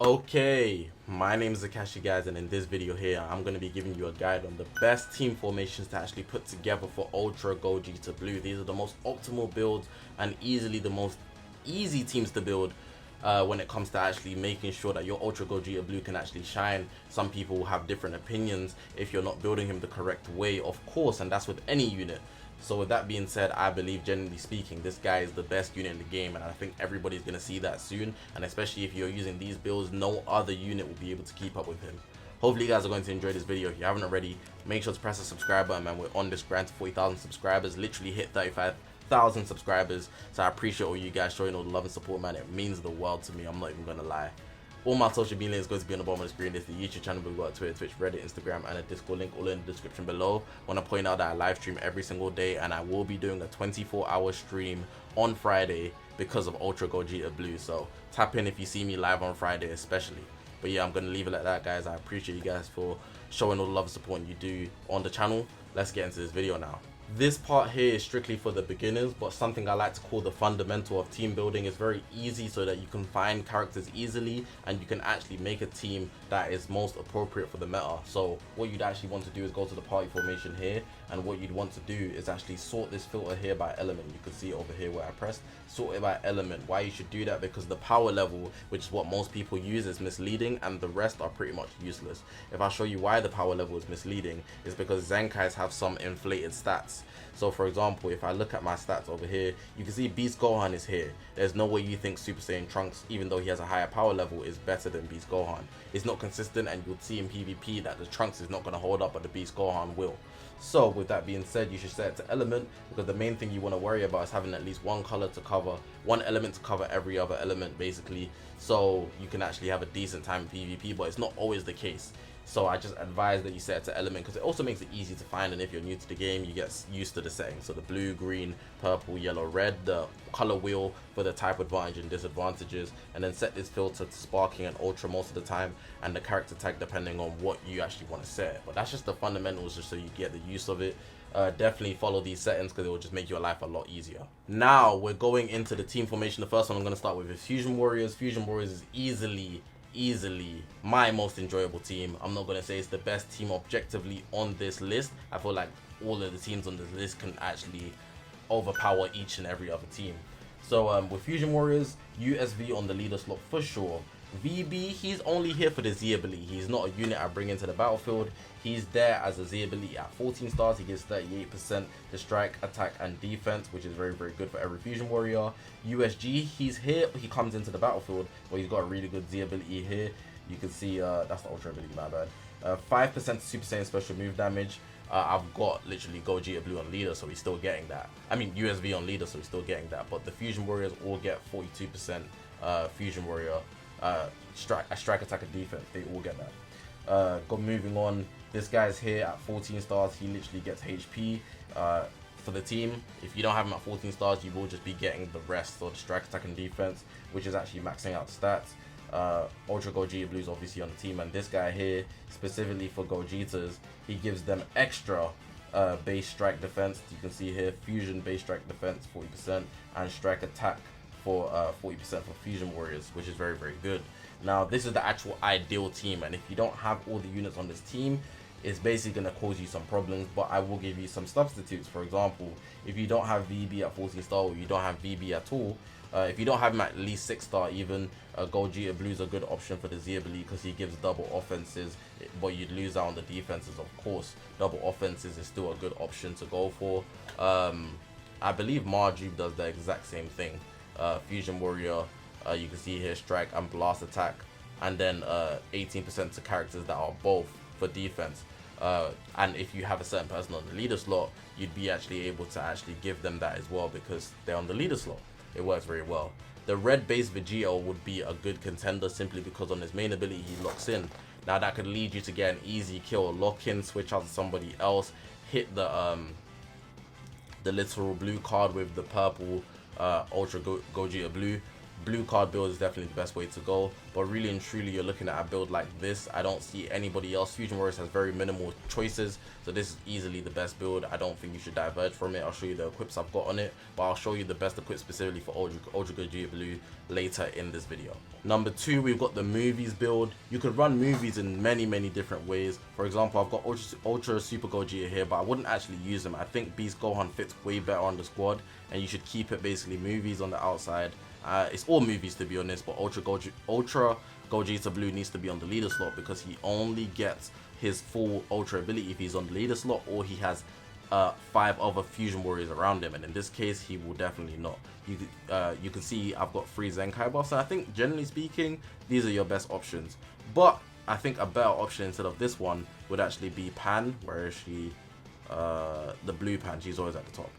Okay, my name is Zakashi, guys, and in this video here I'm going to be giving you a guide on the best team formations to actually put together for Ultra GOGETA Blue. These are the most optimal builds and easily the most easy teams to build when it comes to actually making sure that your Ultra GOGETA Blue can actually shine. Some people have different opinions if you're not building him the correct way, of course, and that's with any unit. So with that being said, I believe, generally speaking, this guy is the best unit in the game, and I think everybody's going to see that soon. And especially if you're using these builds, no other unit will be able to keep up with him. Hopefully you guys are going to enjoy this video. If you haven't already, make sure to press the subscribe button, man. We're on this grind to 40,000 subscribers, literally hit 35,000 subscribers. So I appreciate all you guys showing all the love and support, man. It means the world to me, I'm not even going to lie. All my social media is going to be on the bottom of the screen. There's the YouTube channel, we've got Twitter, Twitch, Reddit, Instagram, and a Discord link all in the description below. I want to point out that I live stream every single day, and I will be doing a 24-hour stream on Friday because of Ultra GOGETA Blue. So tap in if you see me live on Friday especially. But yeah, I'm going to leave it like that, guys. I appreciate you guys for showing all the love and support you do on the channel. Let's get into this video now. This part here is strictly for the beginners, but something I like to call the fundamental of team building. Is very easy so that you can find characters easily and you can actually make a team that is most appropriate for the meta. So what you'd actually want to do is go to the party formation here, and what you'd want to do is actually sort this filter here by element. You can see it over here where I pressed, sort it by element. Why you should do that? Because the power level, which is what most people use, is misleading, and the rest are pretty much useless. If I show you why the power level is misleading, is because Zenkais have some inflated stats. So for example, if I look at my stats over here, you can see Beast Gohan is here. There's no way you think Super Saiyan Trunks, even though he has a higher power level, is better than Beast Gohan. It's not consistent, and you'll see in PvP that the Trunks is not going to hold up, but the Beast Gohan will. So with that being said, you should set it to element, because the main thing you want to worry about is having at least one color to cover, one element to cover every other element basically, so you can actually have a decent time in PvP, but it's not always the case. So I just advise that you set it to element, because it also makes it easy to find, and if you're new to the game, you get used to the settings. So the blue, green, purple, yellow, red, the color wheel for the type advantage and disadvantages, and then set this filter to sparking and ultra most of the time, and the character tag depending on what you actually want to set. But that's just the fundamentals, just so you get the use of it. Definitely follow these settings, because it will just make your life a lot easier. Now we're going into the team formation. The first one I'm going to start with is Fusion Warriors. Fusion Warriors is easily my most enjoyable team. I'm not going to say it's the best team objectively on this list. I feel like all of the teams on this list can actually overpower each and every other team. So with Fusion Warriors, USV on the leader slot for sure. VB, he's only here for the Z ability. He's not a unit I bring into the battlefield. He's there as a Z ability at 14 stars. He gets 38% to strike, attack, and defense, which is very good for every Fusion Warrior. USG, he's here. He comes into the battlefield, but he's got a really good Z ability here. You can see that's the Ultra ability, my bad. 5% Super Saiyan special move damage. I've got literally GOGETA Blue on leader, so he's still getting that. I mean USV on leader, so he's still getting that. But the Fusion Warriors all get 42% Fusion Warrior strike, attack, and defense. They all get that. Moving on, this guy's here at 14 stars. He literally gets HP for the team. If you don't have him at 14 stars, you will just be getting the rest, or the strike, attack, and defense, which is actually maxing out stats. Ultra GOGETA Blue is obviously on the team, and this guy here, specifically for Gogetas, he gives them extra base strike defense. You can see here, fusion base strike defense 40%, and strike attack for 40% for Fusion Warriors, which is very good. Now this is the actual ideal team, and if you don't have all the units on this team, it's basically going to cause you some problems, but I will give you some substitutes. For example, if you don't have VB at 14 star, or you don't have VB at all, if you don't have him at least 6 star even, GOGETA Blue is a good option for the Z ability, because he gives double offenses, but you'd lose out on the defenses, of course. Double offenses is still a good option to go for. I believe Marjube does the exact same thing. Fusion Warrior, you can see here, strike and blast attack, and then 18% to characters that are both for defense. And if you have a certain person on the leader slot, you'd be actually able to actually give them that as well, because they're on the leader slot. It works very well. The red base Vegeta would be a good contender, simply because on his main ability he locks in. Now that could lead you to get an easy kill, lock in, switch out to somebody else, hit the literal blue card with the purple Ultra GOGETA Blue. blue card build is definitely the best way to go, but really and truly you're looking at a build like this. I don't see anybody else. Fusion Warriors has very minimal choices, so this is easily the best build. I don't think you should diverge from it. I'll show you the equips I've got on it, but I'll show you the best equips specifically for Ultra Gogeta Blue later in this video. Number 2, we've got the movies build. You could run movies in many different ways. For example, I've got Ultra Super Gogeta here, but I wouldn't actually use them. I think Beast Gohan fits way better on the squad, and you should keep it basically movies on the outside. It's all movies to be honest, but Ultra Gogeta Blue needs to be on the leader slot because he only gets his full Ultra ability if he's on the leader slot or he has 5 other Fusion Warriors around him, and in this case he will definitely not. You can see I've got 3 Zenkai buffs, and I think generally speaking these are your best options, but I think a better option instead of this one would actually be Pan. Where is she? The blue Pan, she's always at the top.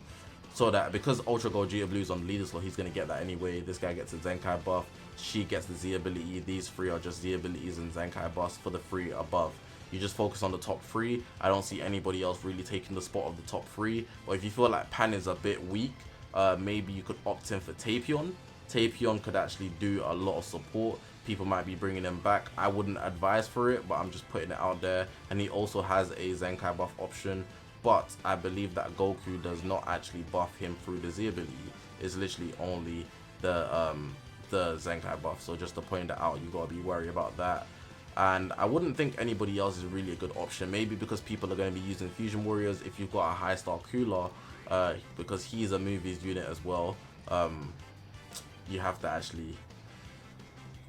So that because Ultra Gogeta Blue is on the leader slot, he's going to get that anyway. This guy gets a Zenkai buff, she gets the Z ability. These 3 are just Z abilities and Zenkai buffs for the 3 above. You just focus on the top 3. I don't see anybody else really taking the spot of the top 3. But if you feel like Pan is a bit weak, maybe you could opt in for Tapion. Tapion could actually do a lot of support. People might be bringing him back. I wouldn't advise for it, but I'm just putting it out there. And he also has a Zenkai buff option, but I believe that Goku does not actually buff him through the Z ability. It's literally only the Zenkai buff. So just to point that out, you gotta be worried about that. And I wouldn't think anybody else is really a good option. Maybe because people are going to be using Fusion Warriors. If you've got a high star Cooler, because he's a movies unit as well, you have to actually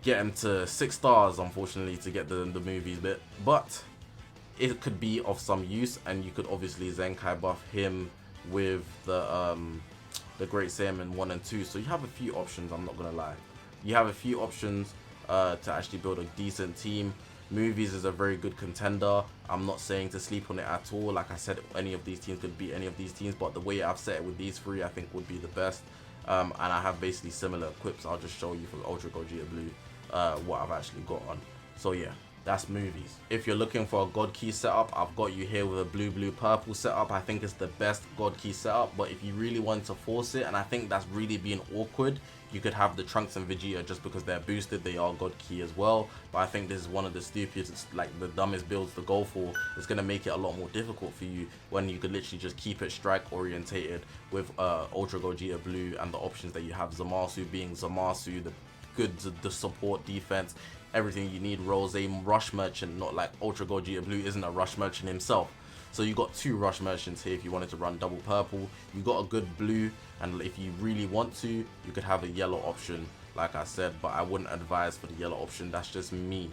get him to 6 stars, unfortunately, to get the movies bit. But it could be of some use, and you could obviously Zenkai buff him with the Great Saiyaman 1 and 2. So you have a few options, I'm not gonna lie. You have a few options to actually build a decent team. Movies is a very good contender. I'm not saying to sleep on it at all. Like I said, any of these teams could beat any of these teams, but the way I've set it with these 3, I think would be the best. And I have basically similar equips. I'll just show you for Ultra Gogeta Blue what I've actually got on. So yeah, that's movies. If you're looking for a God Key setup, I've got you here with a blue purple setup. I think it's the best God Key setup, but if you really want to force it, and I think that's really being awkward, you could have the Trunks and Vegeta just because they're boosted. They are God Key as well, but I think this is one of the stupidest, like the dumbest builds to go for. It's going to make it a lot more difficult for you when you could literally just keep it strike orientated with Ultra Gogeta Blue and the options that you have. Zamasu being Zamasu, the support defense, everything you need. Rose rush merchant, not like Ultra Gogeta Blue isn't a rush merchant himself. So you got 2 rush merchants here if you wanted to run double purple. You got a good blue, and if you really want to, you could have a yellow option, like I said, but I wouldn't advise for the yellow option. That's just me.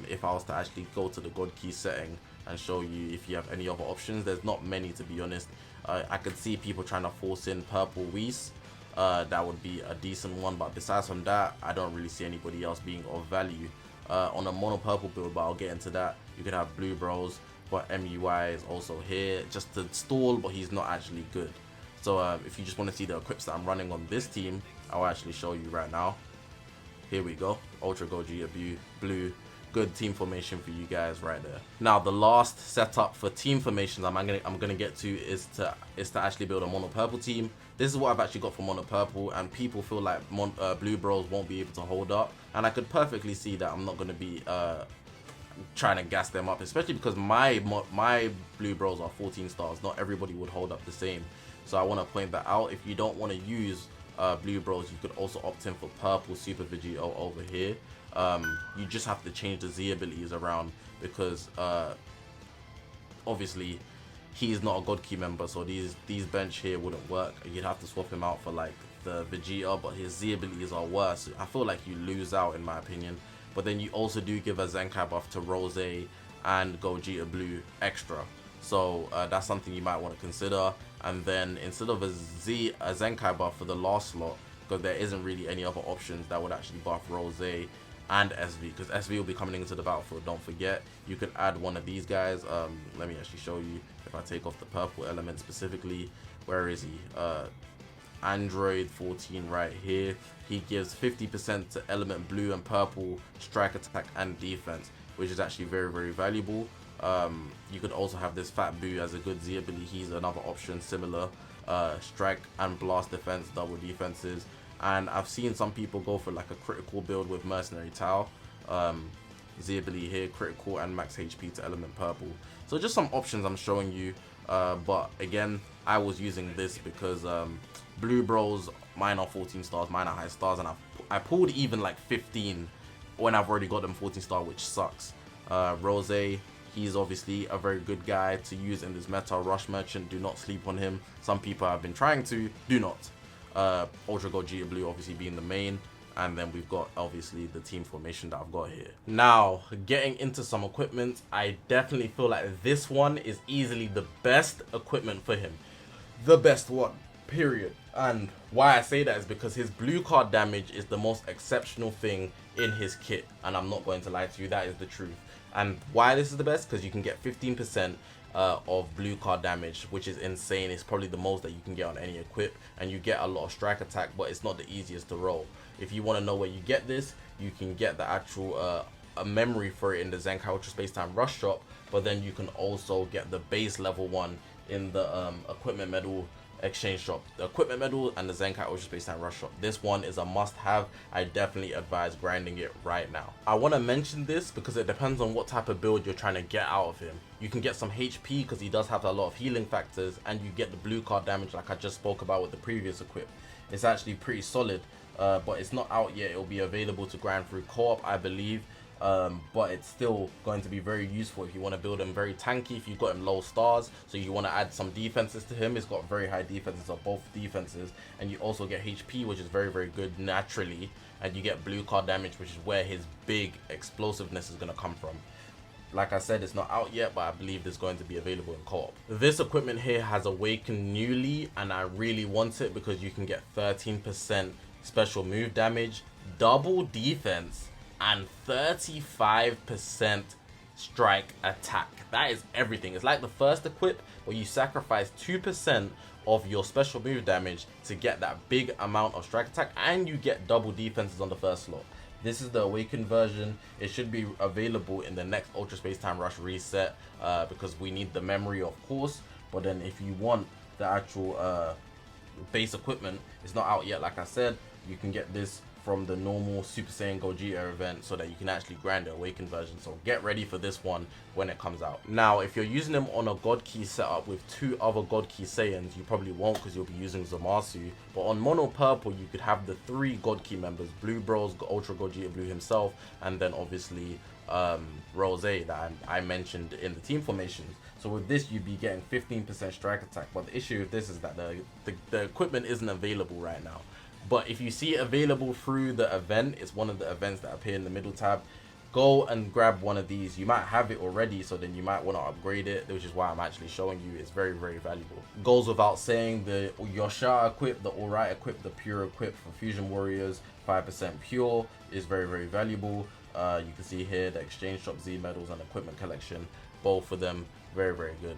If I was to actually go to the God Key setting and show you if you have any other options, there's not many, to be honest. I could see people trying to force in purple Whis. That would be a decent one, but besides from that, I don't really see anybody else being of value on a mono purple build, but I'll get into that. You could have Blue Bros, but MUI is also here just to stall, but he's not actually good. So if you just want to see the equips that I'm running on this team, I'll actually show you right now. Here we go, Ultra Gogeta Blue. Good team formation for you guys right there. Now the last setup for team formations I'm gonna get to is to actually build a mono purple team. This is what I've actually got for mono purple, and people feel like Blue Bros won't be able to hold up, and I could perfectly see that. I'm not gonna be trying to gas them up, especially because my Blue Bros are 14 stars. Not everybody would hold up the same, so I want to point that out. If you don't want to use Blue Bros, you could also opt in for purple Super Vegeta over here. You just have to change the Z abilities around because obviously he's not a God Key member, so these bench here wouldn't work. You'd have to swap him out for like the Vegeta, but his Z abilities are worse. I feel like you lose out in my opinion. But then you also do give a Zenkai buff to Rose and Gogeta Blue extra, so that's something you might want to consider. And then instead of a Zenkai buff for the last slot, because there isn't really any other options that would actually buff Rose and SV, because SV will be coming into the battlefield, don't forget. You could add one of these guys. Let me actually show you. If I take off the purple element specifically, where is he? Android 14 right here. He gives 50% to element blue and purple strike, attack and defense, which is actually very valuable. You could also have this Fat Boo as a good Z ability. He's another option, similar strike and blast defense, double defenses. and I've seen some people go for like a critical build with Mercenary Tau, Z ability here, critical and max HP to element purple. So just some options I'm showing you, but again, I was using this because Blue Bros, mine are 14 stars, mine are high stars, and I pulled even like 15 when I've already got them 14 star, which sucks. Rose, he's obviously a very good guy to use in this meta. Rush Merchant, do not sleep on him. Some people have been trying to, do not. Ultra Gogeta Blue obviously being the main, and then we've got obviously the team formation that I've got here. Now, getting into some equipment, I definitely feel like this one is easily the best equipment for him. The best one, period. And why I say that is because his blue card damage is the most exceptional thing in his kit, and I'm not going to lie to you, that is the truth. And why this is the best, because you can get 15% of blue card damage, which is insane. It's probably the most that you can get on any equip, and you get a lot of strike attack, but it's not the easiest to roll. If you want to know where you get this, you can get the actual a memory for it in the Zakashi Ultra Space Time Rush shop, but then you can also get the base level one in the equipment medal exchange shop. The equipment medal and the Zakashi Ultra Space Time Rush shop. This one is a must have. I definitely advise grinding it right now. I want to mention this because it depends on what type of build you're trying to get out of him. You can get some HP because he does have a lot of healing factors, and you get the blue card damage like I just spoke about with the previous equip. It's actually pretty solid, but it's not out yet. It'll be available to grind through co-op, I believe. But it's still going to be very useful if you want to build him very tanky, if you've got him low stars, so you want to add some defenses to him. He's got very high defenses of both defenses, and you also get HP, which is very, very good naturally, and you get blue card damage, which is where his big explosiveness is going to come from. Like I said, it's not out yet, but I believe it's going to be available in co-op. This equipment here has awakened newly, and I really want it because you can get 13% special move damage, double defense, and 35% strike attack. That is everything. It's like the first equip where you sacrifice 2% of your special move damage to get that big amount of strike attack, and you get double defenses on the first slot. This is the awakened version. It should be available in the next Ultra Space Time Rush reset, because we need the memory, of course. But then if you want the actual base equipment, it's not out yet. Like I said, you can get this from the normal Super Saiyan Gogeta event so that you can actually grind the awakened version. So get ready for this one when it comes out. Now, if you're using them on a God Key setup with 2 other God Key Saiyans, you probably won't because you'll be using Zamasu. But on Mono Purple, you could have the 3 God Key members, Blue Bros, Ultra Gogeta Blue himself, and then obviously Rose that I mentioned in the team formations. So with this, you'd be getting 15% strike attack. But the issue with this is that the equipment isn't available right now. But if you see it available through the event, it's one of the events that appear in the middle tab, go and grab one of these. You might have it already, so then you might want to upgrade it, which is why I'm actually showing you. It's very, very valuable. Goes without saying, the Yosha equip, the Alright equip, the Pure equip for Fusion Warriors, 5% pure, is very, very valuable. You can see here the Exchange Shop Z medals and equipment collection, both of them very, very good.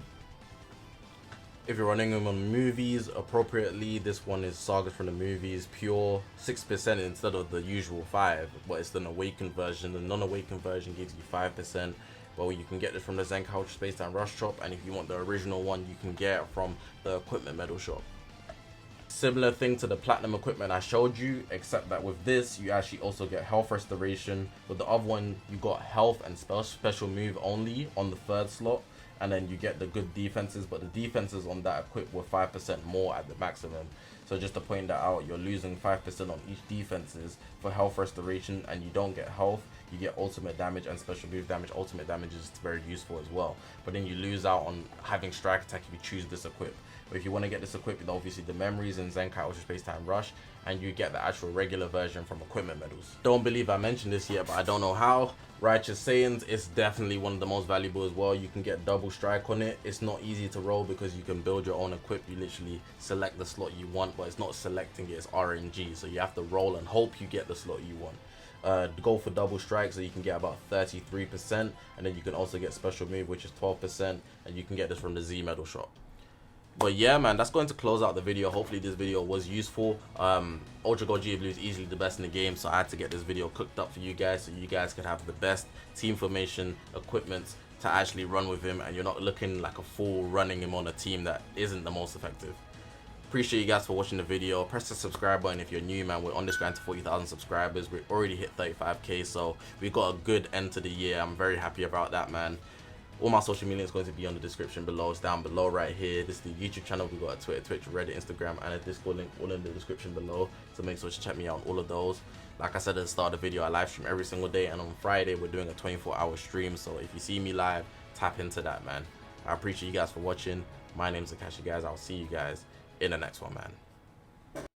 If you're running them on movies appropriately, this one is Sagas from the movies, pure, 6% instead of the usual 5%, but it's an awakened version. The non-awakened version gives you 5%, but you can get this from the Zakashi Ultra Space Time Rush shop, and if you want the original one, you can get it from the equipment medal shop. Similar thing to the platinum equipment I showed you, except that with this, you actually also get health restoration. With the other one, you got health and special move only on the 3rd slot. And then you get the good defenses, but the defenses on that equip were 5% more at the maximum. So just to point that out, you're losing 5% on each defenses for health restoration, and you don't get health, you get ultimate damage and special move damage. Ultimate damage is very useful as well, but then you lose out on having strike attack if you choose this equip. But if you want to get this equip, obviously the memories in Zakashi Ultra Space Time Rush, and you get the actual regular version from equipment medals. Don't believe I mentioned this yet, but I don't know how. Righteous Saiyans is definitely one of the most valuable as well. You can get double strike on it. It's not easy to roll because you can build your own equip. You literally select the slot you want, but it's not selecting it, it's RNG. So you have to roll and hope you get the slot you want. Go for double strike so you can get about 33%, and then you can also get special move, which is 12%, and you can get this from the Z medal shop. But yeah, man, that's going to close out the video. Hopefully this video was useful. Ultra Gogeta Blue is easily the best in the game, so I had to get this video cooked up for you guys so you guys could have the best team formation equipment to actually run with him, and you're not looking like a fool running him on a team that isn't the most effective. Appreciate you guys for watching the video. Press the subscribe button if you're new, man. We're on this grind to 40,000 subscribers. We already hit 35k, so we got a good end to the year. I'm very happy about that, man. All my social media is going to be on the description below. It's down below right here. This is the YouTube channel. We got a Twitter, Twitch, Reddit, Instagram, and a Discord link all in the description below. So make sure to check me out on all of those. Like I said at the start of the video, I live stream every single day, and on Friday we're doing a 24-hour stream. So if you see me live, tap into that, man. I appreciate you guys for watching. My name's Zakashi, guys. I'll see you guys in the next one, man.